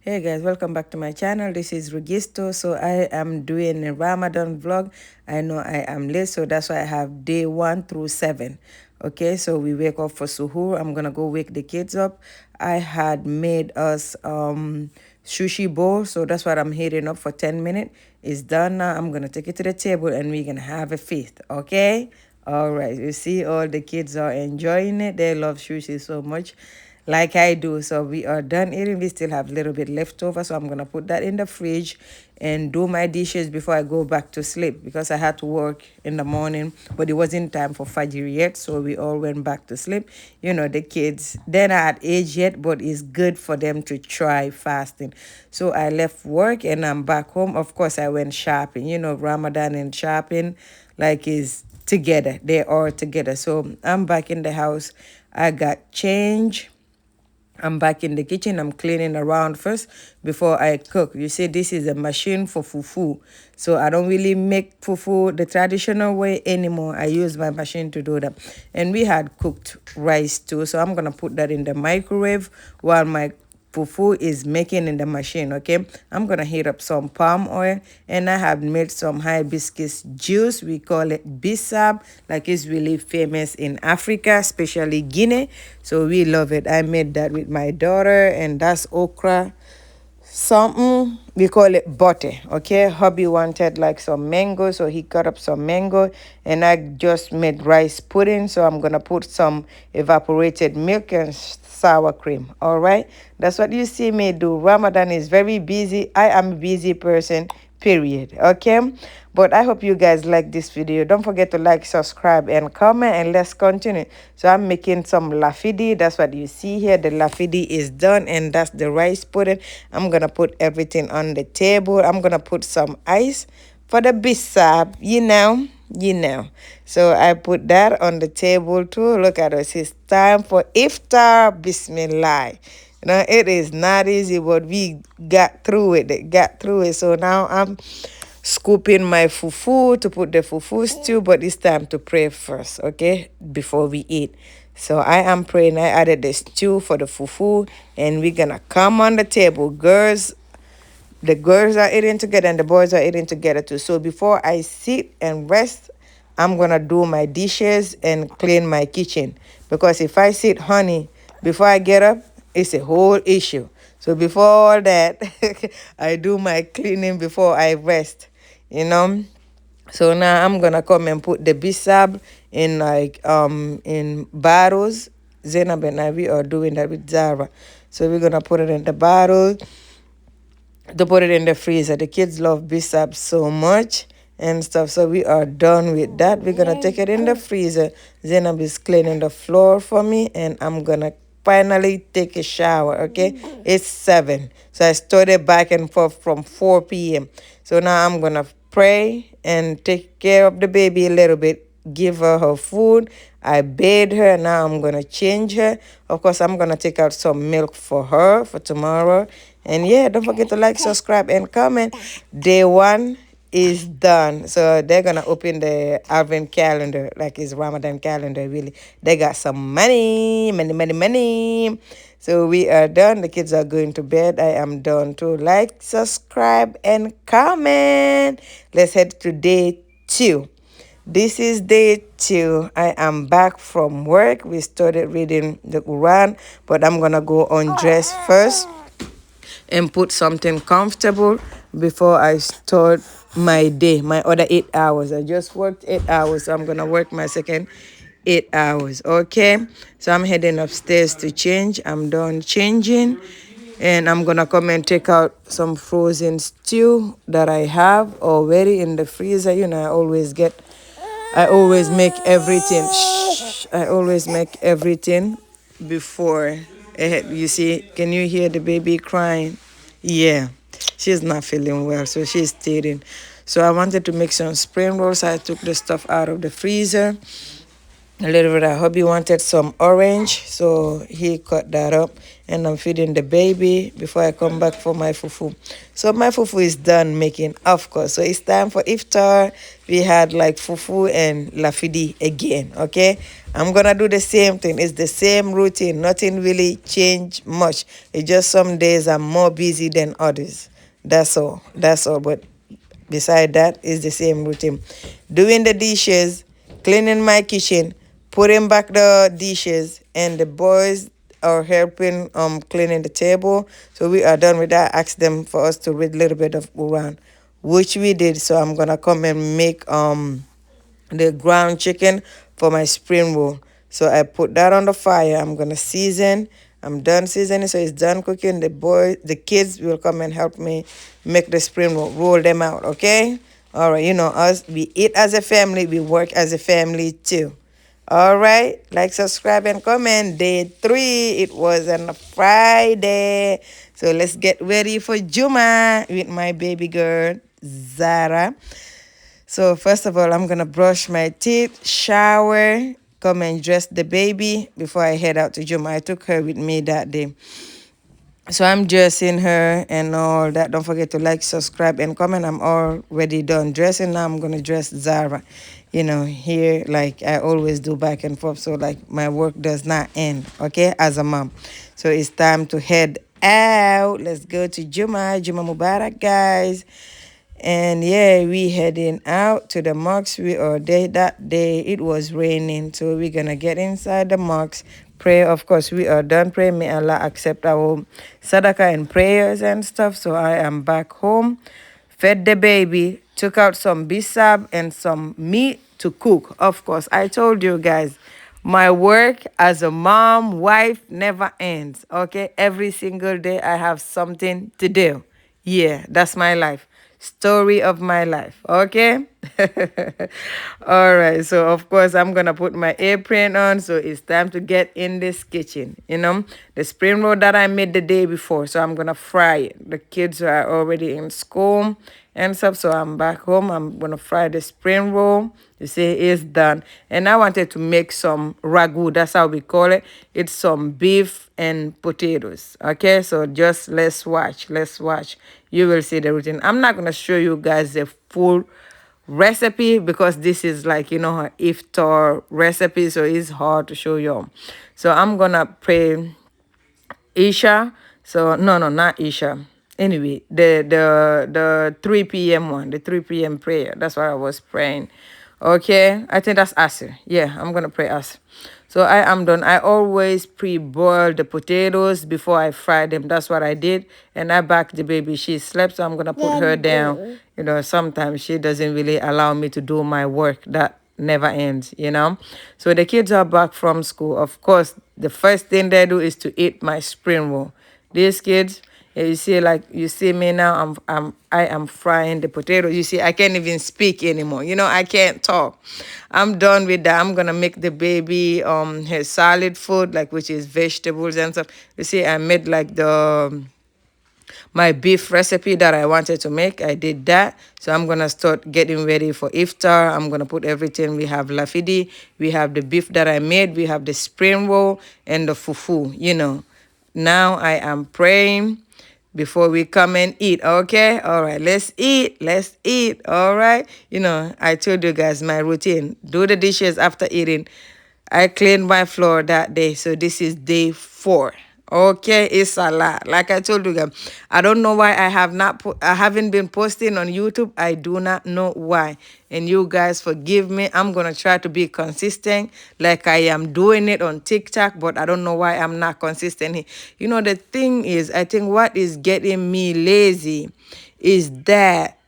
Hey guys, welcome back to my channel. This is Rougisto. So I am doing a Ramadan vlog. I know I am late, so that's why I have day 1 through 7. Okay, so we wake up for suhoor. I'm gonna go wake the kids up. I had made us sushi bowl, so that's what I'm heating up for 10 minutes. It's done now. I'm gonna take it to the table and we're gonna have a feast. Okay? All right. You see, all the kids are enjoying it. They love sushi so much like I do. So we are done eating. We still have a little bit left over. So I'm going to put that in the fridge and do my dishes before I go back to sleep because I had to work in the morning, but it wasn't time for Fajr yet. So we all went back to sleep. You know, the kids, they're not at age yet, but it's good for them to try fasting. So I left work and I'm back home. Of course, I went shopping. You know, Ramadan and shopping like is together. They are together. So I'm back in the house. I got change. I'm back in the kitchen. I'm cleaning around first before I cook. You see, this is a machine for fufu. So I don't really make fufu the traditional way anymore. I use my machine to do that. And we had cooked rice too. So I'm going to put that in the microwave while my fufu is making in the machine. Okay, I'm gonna heat up some palm oil and I have made some hibiscus juice. We call it bisab, like it's really famous in Africa, especially Guinea, so we love it. I made that with my daughter, and that's okra something, we call it bote. Okay, hubby wanted like some mango, so he cut up some mango, and I just made rice pudding, so I'm gonna put some evaporated milk and sour cream. All right, that's what you see me do. Ramadan is very busy. I am a busy person, period. Okay, but I hope you guys like this video. Don't forget to like, subscribe, and comment, and let's continue. So I'm making some lafidi. That's what you see here. The lafidi is done, and that's the rice pudding. I'm gonna put everything on the table. I'm gonna put some ice for the bisab, you know. So I put that on the table too. Look at us, it's time for iftar. Bismillah. You know, it is not easy, but we got through it. So now I'm scooping my fufu to put the fufu stew, but it's time to pray first, okay, before we eat. So I am praying. I added the stew for the fufu, and we're gonna come on the table. The girls are eating together and the boys are eating together too. So before I sit and rest, I'm gonna do my dishes and clean my kitchen, because if I sit, honey, before I get up, it's a whole issue. So before all that, I do my cleaning before I rest. So now I'm gonna come and put the bisab in in bottles. Zainab and I, we are doing that with Zara. So we're gonna put it in the bottle to put it in the freezer. The kids love bisab so much and stuff. So we are done with that. We're gonna take it in the freezer. Zainab is cleaning the floor for me, and I'm gonna finally take a shower. Okay, it's 7, so I started back and forth from 4 p.m. So now I'm gonna pray and take care of the baby a little bit, give her food. I bathed her. Now I'm gonna change her. Of course, I'm gonna take out some milk for her for tomorrow. And yeah, don't forget to like, subscribe, and comment. Day 1 is done. So they're gonna open the Advent calendar, like it's Ramadan calendar. Really, they got some money. So we are done. The kids are going to bed. I am done too. Like, subscribe, and comment. Let's head to day 2. This is day 2. I am back from work. We started reading the Quran, but I'm gonna go undress first and put something comfortable before I start my day, my other 8 hours. I just worked 8 hours, so I'm gonna work my second 8 hours. Okay, so I'm heading upstairs to change. I'm done changing, and I'm gonna come and take out some frozen stew that I have already in the freezer. I always make everything. I always make everything before. You see, can you hear the baby crying? Yeah, she's not feeling well, so she's teething. So I wanted to make some spring rolls. I took the stuff out of the freezer, a little bit. Hubby wanted some orange, so he cut that up, and I'm feeding the baby before I come back for my fufu. So my fufu is done making, of course. So it's time for iftar. We had like fufu and lafidi again. Okay, I'm gonna do the same thing. It's the same routine. Nothing really changed much. It's just some days I'm more busy than others. That's all. That's all. But beside that, it's the same routine. Doing the dishes, cleaning my kitchen, putting back the dishes, and the boys are helping cleaning the table. So we are done with that. Ask them for us to read a little bit of Quran, which we did. So I'm gonna come and make the ground chicken for my spring roll. So I put that on the fire. I'm gonna season. I'm done seasoning, so it's done cooking. The kids will come and help me make the spring roll, roll them out. Okay. All right. You know us. We eat as a family. We work as a family too. All right. Like, subscribe, and comment. Day 3. It was on a Friday. So let's get ready for Juma with my baby girl Zara. So first of all, I'm gonna brush my teeth, shower, come and dress the baby before I head out to Juma. I took her with me that day. So I'm dressing her and all that. Don't forget to like, subscribe, and comment. I'm already done dressing. Now I'm gonna dress Zara. You know, here like I always do, back and forth. So like my work does not end, okay, as a mom. So it's time to head out. Let's go to Juma. Juma Mubarak, guys. And yeah, we heading out to the mosque. We are there that day. It was raining, so we're gonna get inside the mosque. Pray, of course. We are done praying. May Allah accept our sadaqah and prayers and stuff. So I am back home. Fed the baby. Took out some bisab and some meat to cook. Of course, I told you guys, my work as a mom, wife never ends. Okay, every single day I have something to do. Yeah, that's my life. Story of my life. Okay. All right. So of course I'm gonna put my apron on. So it's time to get in this kitchen. You know, the spring roll that I made the day before. So I'm gonna fry it. The kids are already in school and stuff. So I'm back home. I'm gonna fry the spring roll. You see, it's done. And I wanted to make some ragu. That's how we call it. It's some beef and potatoes. Okay, so just let's watch. Let's watch. You will see the routine. I'm not gonna show you guys the full recipe because this is like, you know, an iftar recipe, so it's hard to show you. So I'm gonna pray Isha. So no, not Isha. Anyway, the 3 p.m. one, the 3 p.m. prayer. That's what I was praying. Okay, I think that's Asr. Yeah, I'm gonna pray Asr. So I am done. I always pre-boil the potatoes before I fry them. That's what I did. And I backed the baby. She slept, so I'm gonna put her down. You know, sometimes she doesn't really allow me to do my work. That never ends, you know. So the kids are back from school. Of course, the first thing they do is to eat my spring roll. These kids, you see, like you see me now, I am frying the potatoes. You see, I can't even speak anymore. You know, I can't talk. I'm done with that. I'm gonna make the baby her solid food, like which is vegetables and stuff. You see, I made like the my beef recipe that I wanted to make. I did that. So I'm going to start getting ready for iftar. I'm going to put everything. We have lafidi. We have the beef that I made. We have the spring roll and the fufu, you know. Now I am praying before we come and eat. Okay. All right. Let's eat. Let's eat. All right. You know, I told you guys my routine. Do the dishes after eating. I cleaned my floor that day. So this is day 4. Okay, it's a lot. Like I told you guys, I don't know why I haven't been posting on YouTube. I do not know why. And you guys forgive me. I'm gonna try to be consistent like I am doing it on TikTok, but I don't know why I'm not consistent here. You know, the thing is, I think what is getting me lazy is that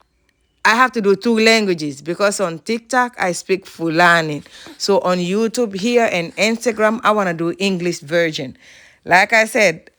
I have to do 2 languages because on TikTok I speak Fulani. So on YouTube here and Instagram I want to do English version. Like I said,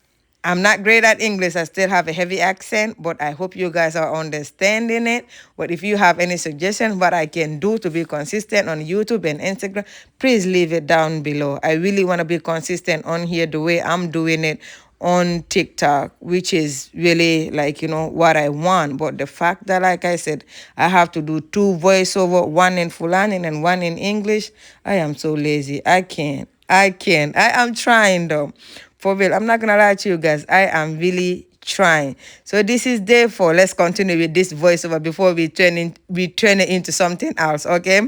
I'm not great at English. I still have a heavy accent, but I hope you guys are understanding it. But if you have any suggestions what I can do to be consistent on YouTube and Instagram, please leave it down below. I really want to be consistent on here the way I'm doing it on TikTok, which is really like, what I want. But the fact that, like I said, I have to do two voiceover, one in Fulani and one in English, I am so lazy. I can't. I am trying though. For real. I'm not gonna lie to you guys. I am really trying. So this is day 4. Let's continue with this voiceover before we turn it into something else, okay?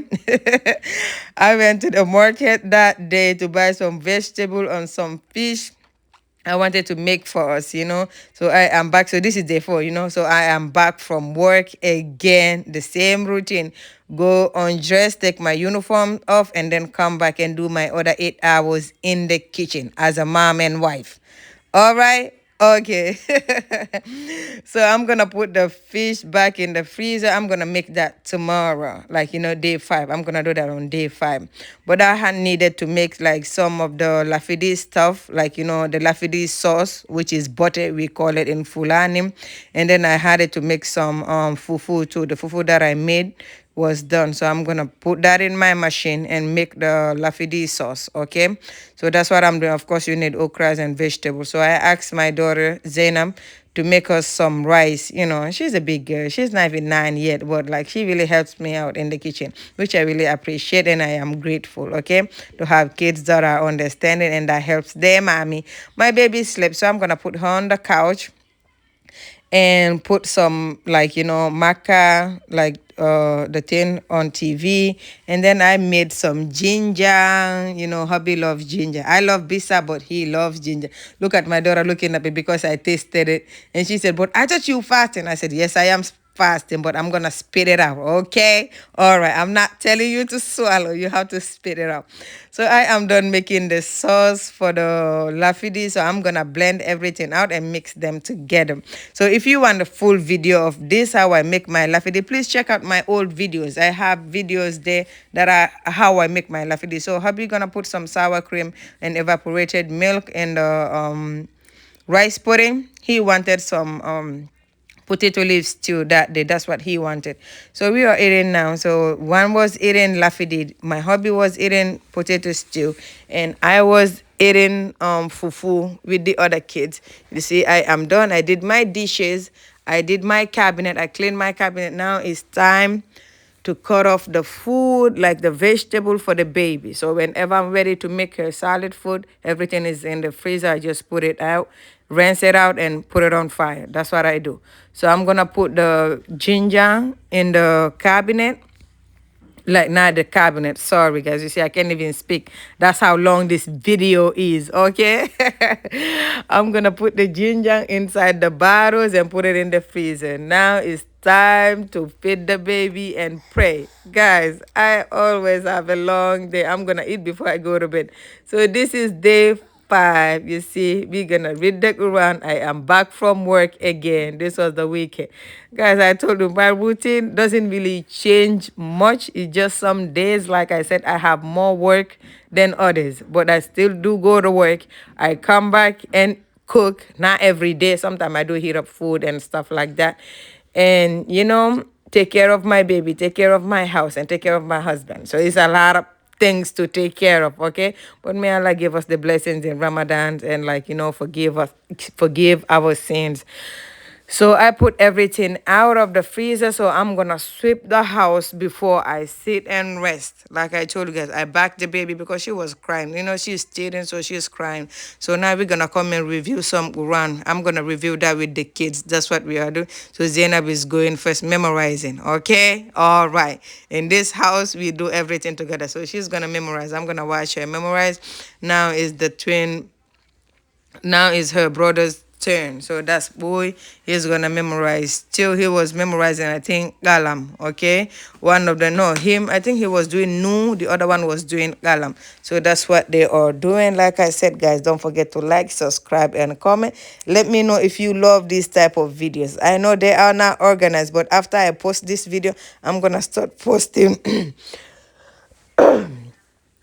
I went to the market that day to buy some vegetable and some fish I wanted to make for us. So I am back. So this is day 4. So I am back from work again. The same routine. Go undress, take my uniform off, and then come back and do my other 8 hours in the kitchen as a mom and wife. All right. Okay. So I'm gonna put the fish back in the freezer. I'm gonna make that tomorrow, like day 5. I'm gonna do that on day 5. But I had needed to make like some of the lafidi stuff, like the lafidi sauce, which is butter, we call it in Fulani. And then I had it to make some fufu too. The fufu that I made was done. So I'm gonna put that in my machine and make the lafidi sauce. Okay. So that's what I'm doing. Of course, you need okras and vegetables. So I asked my daughter Zainab to make us some rice. She's a big girl. She's not even 9 yet, but like she really helps me out in the kitchen, which I really appreciate and I am grateful. Okay, to have kids that are understanding and that helps their mommy. My baby slept, so I'm gonna put her on the couch and put some like maca, like the thing on TV. And then I made some ginger. Hubby loves ginger. I love bisa, but he loves ginger. Look at my daughter looking at me because I tasted it, and she said, but I thought you fasting. I said, yes, I am fasting, but I'm gonna spit it out. Okay, all right, I'm not telling you to swallow, you have to spit it out. So I am done making the sauce for the lafidi, so I'm gonna blend everything out and mix them together. So if you want the full video of this, how I make my lafidi, please check out my old videos. I have videos there that are how I make my lafidi. So hubby gonna put some sour cream and evaporated milk in the rice pudding. He wanted some potato leaf stew that day. That's what he wanted. So we are eating now. So one was eating lafidi. My hubby was eating potato stew, and I was eating fufu with the other kids. You see, I am done. I did my dishes. I did my cabinet. I cleaned my cabinet. Now it's time to cut off the food, like the vegetable for the baby. So whenever I'm ready to make her solid food, everything is in the freezer. I just put it out, rinse it out, and put it on fire. That's what I do. So I'm gonna put the ginger in the cabinet, like not the cabinet. Sorry guys, you see I can't even speak. That's how long this video is. Okay. I'm gonna put the ginger inside the bottles and put it in the freezer. Now it's time to feed the baby and pray. Guys, I always have a long day. I'm gonna eat before I go to bed. So this is day 5. You see, we're gonna read the Quran. I am back from work again. This was the weekend. Guys, I told you my routine doesn't really change much. It's just some days, like I said, I have more work than others, but I still do go to work. I come back and cook, not every day. Sometimes I do heat up food and stuff like that. And take care of my baby, take care of my house, and take care of my husband. So it's a lot of things to take care of, okay? But may Allah give us the blessings in Ramadan and forgive our sins. So I put everything out of the freezer. So I'm gonna sweep the house before I sit and rest. Like I told you guys, I backed the baby because she was crying. She's student, so she's crying. So now we're gonna come and review some Quran. I'm gonna review that with the kids. That's what we are doing. So Zainab is going first, memorizing. Okay, all right. In this house, we do everything together. So she's gonna memorize. I'm gonna watch her memorize. Now is her brother's turn. So that's boy, he's gonna memorize. Till he was memorizing, I think, Galam. Okay, one of them, no, him, I think he was doing Nu, the other one was doing Galam. So that's what they are doing. Like I said, guys, don't forget to like, subscribe, and comment. Let me know if you love these type of videos. I know they are not organized, but after I post this video, I'm gonna start posting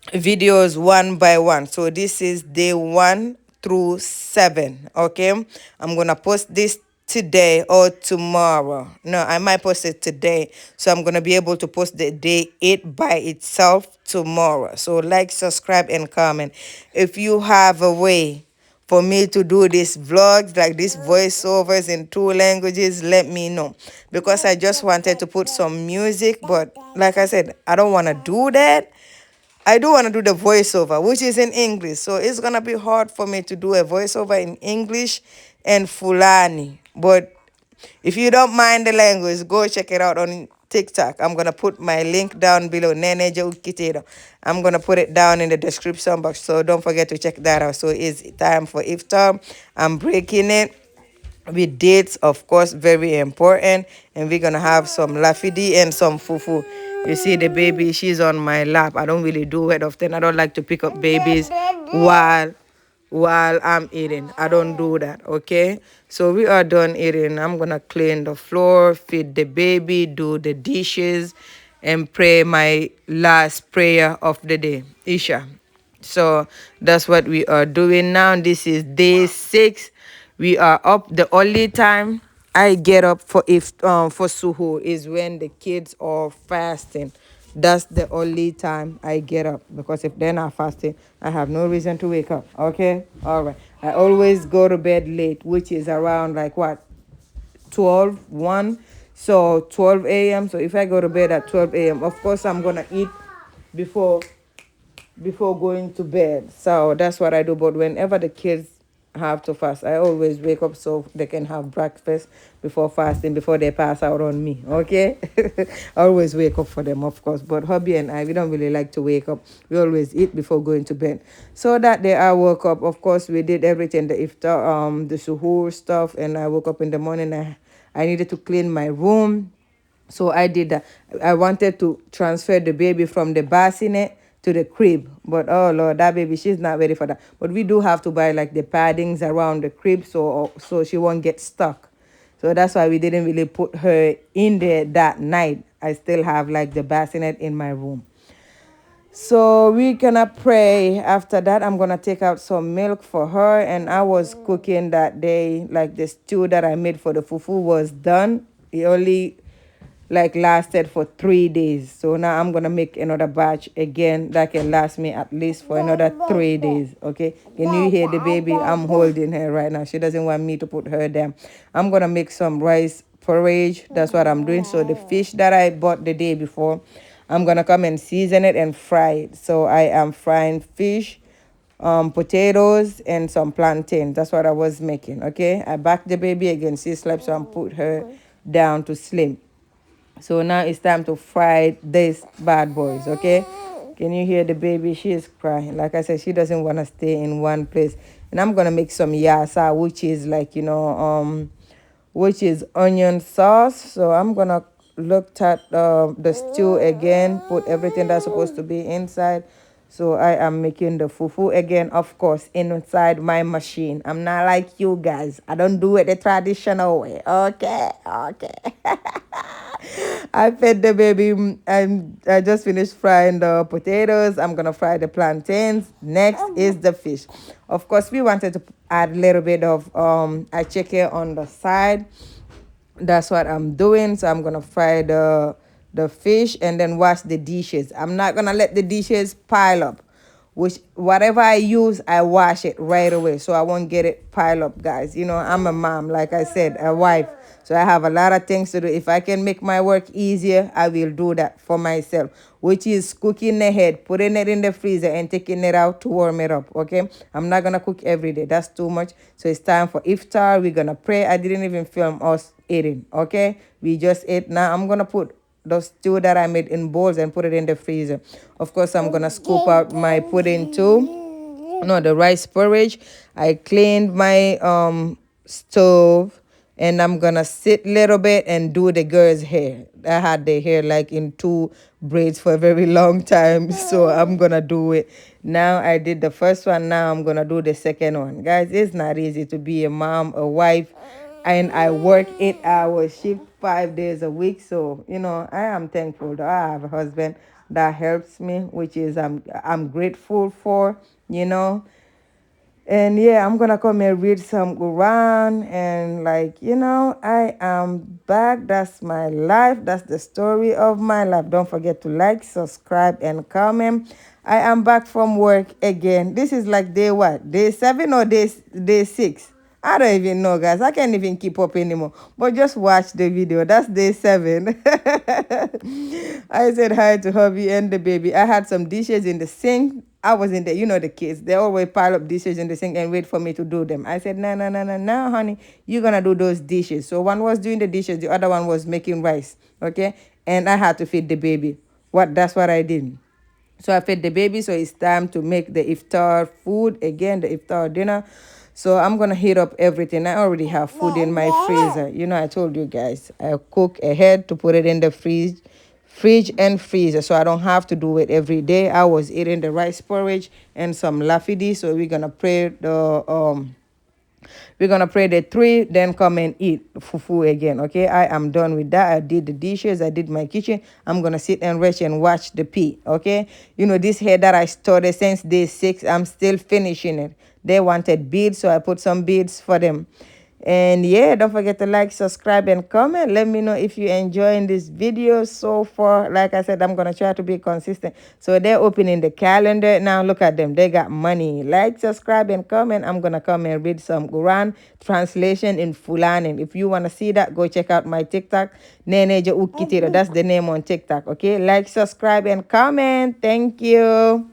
videos one by one. So this is day 1 through 7. Okay, I'm gonna post this today or tomorrow. No, I might post it today, so I'm gonna be able to post the day 8 by itself tomorrow. So like, subscribe, and comment. If you have a way for me to do these vlogs, like these voiceovers in 2 languages, let me know. Because I just wanted to put some music, but like I said, I don't want to do that. I do want to do the voiceover, which is in English. So it's going to be hard for me to do a voiceover in English and Fulani. But if you don't mind the language, go check it out on TikTok. I'm going to put my link down below, Nene Joukitedo. I'm going to put it down in the description box. So don't forget to check that out. So it's time for iftar. I'm breaking it with dates, of course, very important. And we're gonna have some lafidi and some fufu. You see the baby, she's on my lap. I don't really do it often. I don't like to pick up babies while I'm eating. I don't do that, okay? So we are done eating. I'm gonna clean the floor, feed the baby, do the dishes, and pray my last prayer of the day, Isha. So that's what we are doing now. This is day 6. We are up. The only time I get up for suho is when the kids are fasting. That's the only time I get up, because if they're not fasting, I have no reason to wake up. Okay, all right. I always go to bed late, which is around like what, 12, 1. So 12 a.m. So if I go to bed at 12 a.m., of course I'm gonna eat before going to bed. So that's what I do. But whenever the kids have to fast, I always wake up so they can have breakfast before fasting, before they pass out on me. Okay? I always wake up for them, of course. But hubby and I, we don't really like to wake up. We always eat before going to bed. So that day I woke up. Of course, we did everything, the iftar, the suhoor stuff, and I woke up in the morning. I needed to clean my room. So I did that. I wanted to transfer the baby from the bassinet to the crib. But oh Lord, that baby, she's not ready for that. But we do have to buy like the paddings around the crib so she won't get stuck. So that's why we didn't really put her in there that night. I still have like the bassinet in my room. So we're gonna pray. After that, I'm gonna take out some milk for her. And I was cooking that day, like the stew that I made for the fufu was done. It only like lasted for 3 days. So now I'm gonna make another batch again that can last me at least for another 3 days. Okay, can you hear the baby? I'm holding her right now. She doesn't want me to put her down. I'm gonna make some rice porridge. That's what I'm doing. So the fish that I bought the day before, I'm gonna come and season it and fry it. So I am frying fish, potatoes, and some plantains. That's what I was making. Okay, I backed the baby again. She slept, so I put her down to sleep. So now it's time to fry these bad boys, okay? Can you hear the baby? She is crying. Like I said, she doesn't want to stay in one place. And I'm going to make some yassa, which is like, which is onion sauce. So I'm going to look at the stew again, put everything that's supposed to be inside. So I am making the fufu again, of course, inside my machine. I'm not like you guys. I don't do it the traditional way. Okay, okay. I fed the baby, and I just finished frying the potatoes. I'm gonna fry the plantains. Next is the fish. Of course, we wanted to add a little bit of a chicken on the side. That's what I'm doing. So I'm gonna fry the fish and then wash the dishes. I'm not gonna let the dishes pile up. Which whatever I use, I wash it right away so I won't get it pile up, guys. I'm a mom, like I said, a wife. So I have a lot of things to do. If I can make my work easier, I will do that for myself, which is cooking the head, putting it in the freezer, and taking it out to warm it up, okay? I'm not going to cook every day. That's too much. So it's time for iftar. We're going to pray. I didn't even film us eating, okay? We just ate. Now I'm going to put the stew that I made in bowls and put it in the freezer. Of course, I'm going to scoop out my pudding too. No, the rice porridge. I cleaned my stove, and I'm gonna sit a little bit and do the girls' hair. I had their hair like in 2 braids for a very long time, so I'm gonna do it. Now I did the first one, now I'm gonna do the second one. Guys, it's not easy to be a mom, a wife, and I work 8 hour shift 5 days a week. So I am thankful that I have a husband that helps me, which is I'm grateful for. And yeah, I'm gonna come and read some Quran, and I am back. That's my life. That's the story of my life. Don't forget to like, subscribe, and comment. I am back from work again. This is like day what? Day 7 or day 6? I don't even know, guys. I can't even keep up anymore. But just watch the video. That's day 7. I said hi to hubby and the baby. I had some dishes in the sink. I was in there, the kids. They always pile up dishes in the sink and wait for me to do them. I said, no, no, no, no, no, honey. You're going to do those dishes. So one was doing the dishes. The other one was making rice. Okay? And I had to feed the baby. That's what I did. So I fed the baby, so it's time to make the iftar food again, the iftar dinner. So I'm gonna heat up everything. I already have food in my freezer. I told you guys I cook ahead to put it in the fridge and freezer, so I don't have to do it every day. I was eating the rice porridge and some lafidi, so we're gonna pray the three, then come and eat fufu again. Okay, I am done with that. I did the dishes, I did my kitchen. I'm gonna sit and rest and watch the pea. Okay, this hair that I started since day 6, I'm still finishing it. They wanted beads, so I put some beads for them. And yeah, don't forget to like, subscribe, and comment. Let me know if you're enjoying this video so far. Like I said, I'm going to try to be consistent. So they're opening the calendar. Now look at them. They got money. Like, subscribe, and comment. I'm going to come and read some Quran translation in Fulani. If you want to see that, go check out my TikTok. Neneja Ukitiro. That's the name on TikTok. Okay? Like, subscribe, and comment. Thank you.